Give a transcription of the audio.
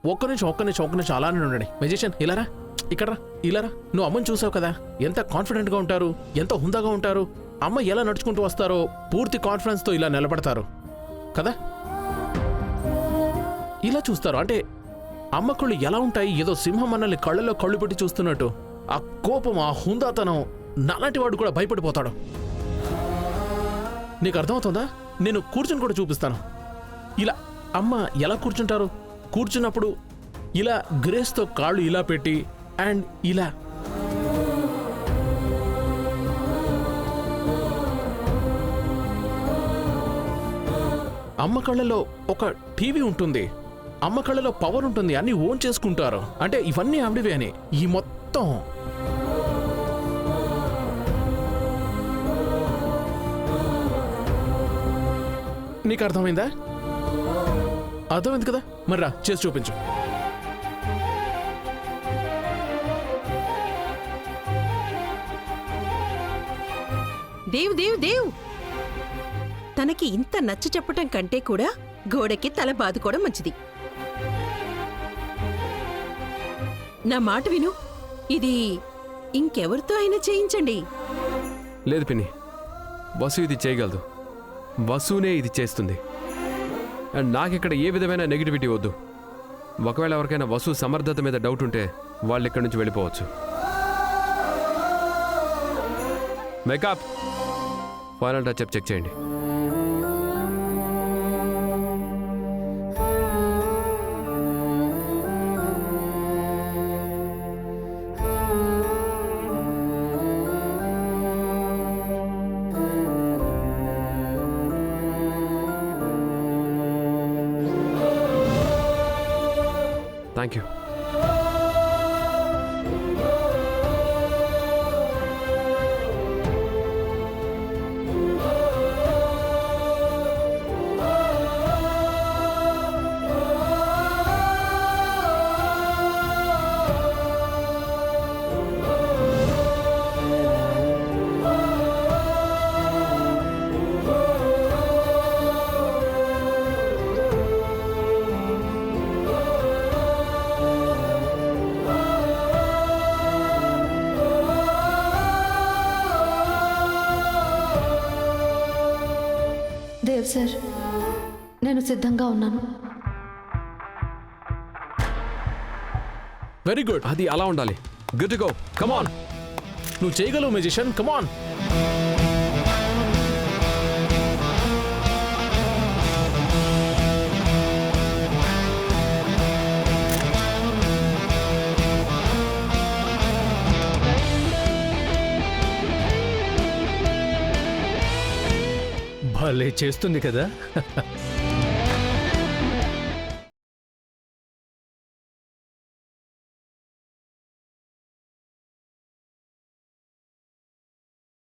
ఒక్క నిమిషం అలానే ఉండండి. మెజిషియన్ ఇలారా, ఇక్కడ ఇలారా. నువ్వు అమ్మని చూసావు కదా, ఎంత కాన్ఫిడెంట్గా ఉంటారు, ఎంత హుందాగా ఉంటారు. అమ్మ ఎలా నడుచుకుంటూ వస్తారో పూర్తి కాన్ఫిడెన్స్తో ఇలా నిలబడతారు కదా. ఇలా చూస్తారు అంటే అమ్మ కళ్ళు ఎలా ఉంటాయి, ఏదో సింహం మనల్ని కళ్ళలో కళ్ళు పెట్టి చూస్తున్నట్టు. ఆ కోపం, ఆ హుందాతనం, నాలాంటి వాడు కూడా భయపడిపోతాడు. నీకు అర్థమవుతుందా? నేను కూర్చుని కూడా చూపిస్తాను. ఇలా అమ్మ ఎలా కూర్చుంటారు, కూర్చున్నప్పుడు ఇలా గ్రేస్తో కాళ్ళు ఇలా పెట్టి అండ్ ఇలా. అమ్మ కళ్ళలో ఒక టీవీ ఉంటుంది, అమ్మ కళ్ళలో పవర్ ఉంటుంది, అన్ని ఓన్ చేసుకుంటారు. అంటే ఇవన్నీ ఆవిడవే అని. ఈ మొత్తం నీకు అర్థమైందా? అర్థమైంది కదా, మరి రా చేసి చూపించు. దేవ్ దేవ్ దేవ్, తనకి ఇంత నచ్చ చెప్పటం కంటే కూడా గోడకి తల బాదుకోవడం మంచిది. నా మాట విను, ఇది ఇంకెవరితో అయినా చేయించండి. లేదు పిన్ని, వసు ఇది చేయగలదు. వసునే ఇది చేస్తుంది. అండ్ నాకిక్కడ ఏ విధమైన నెగిటివిటీ వద్దు. ఒకవేళ ఎవరికైనా వసు సమర్థత మీద డౌట్ ఉంటే వాళ్ళు ఇక్కడి నుంచి వెళ్ళిపోవచ్చు. మేకప్ ఫైనల్ టచ్అప్ చెక్ చేయండి. Thank you. దేవ్ సార్, నేను సిద్ధంగా ఉన్నాను. Very good. అది అలా ఉండాలి. Good to go. Come on. నువ్వు చేయగలవు మెజిషియన్, కమ్ ఆన్. భలే చేస్తుంది కదా.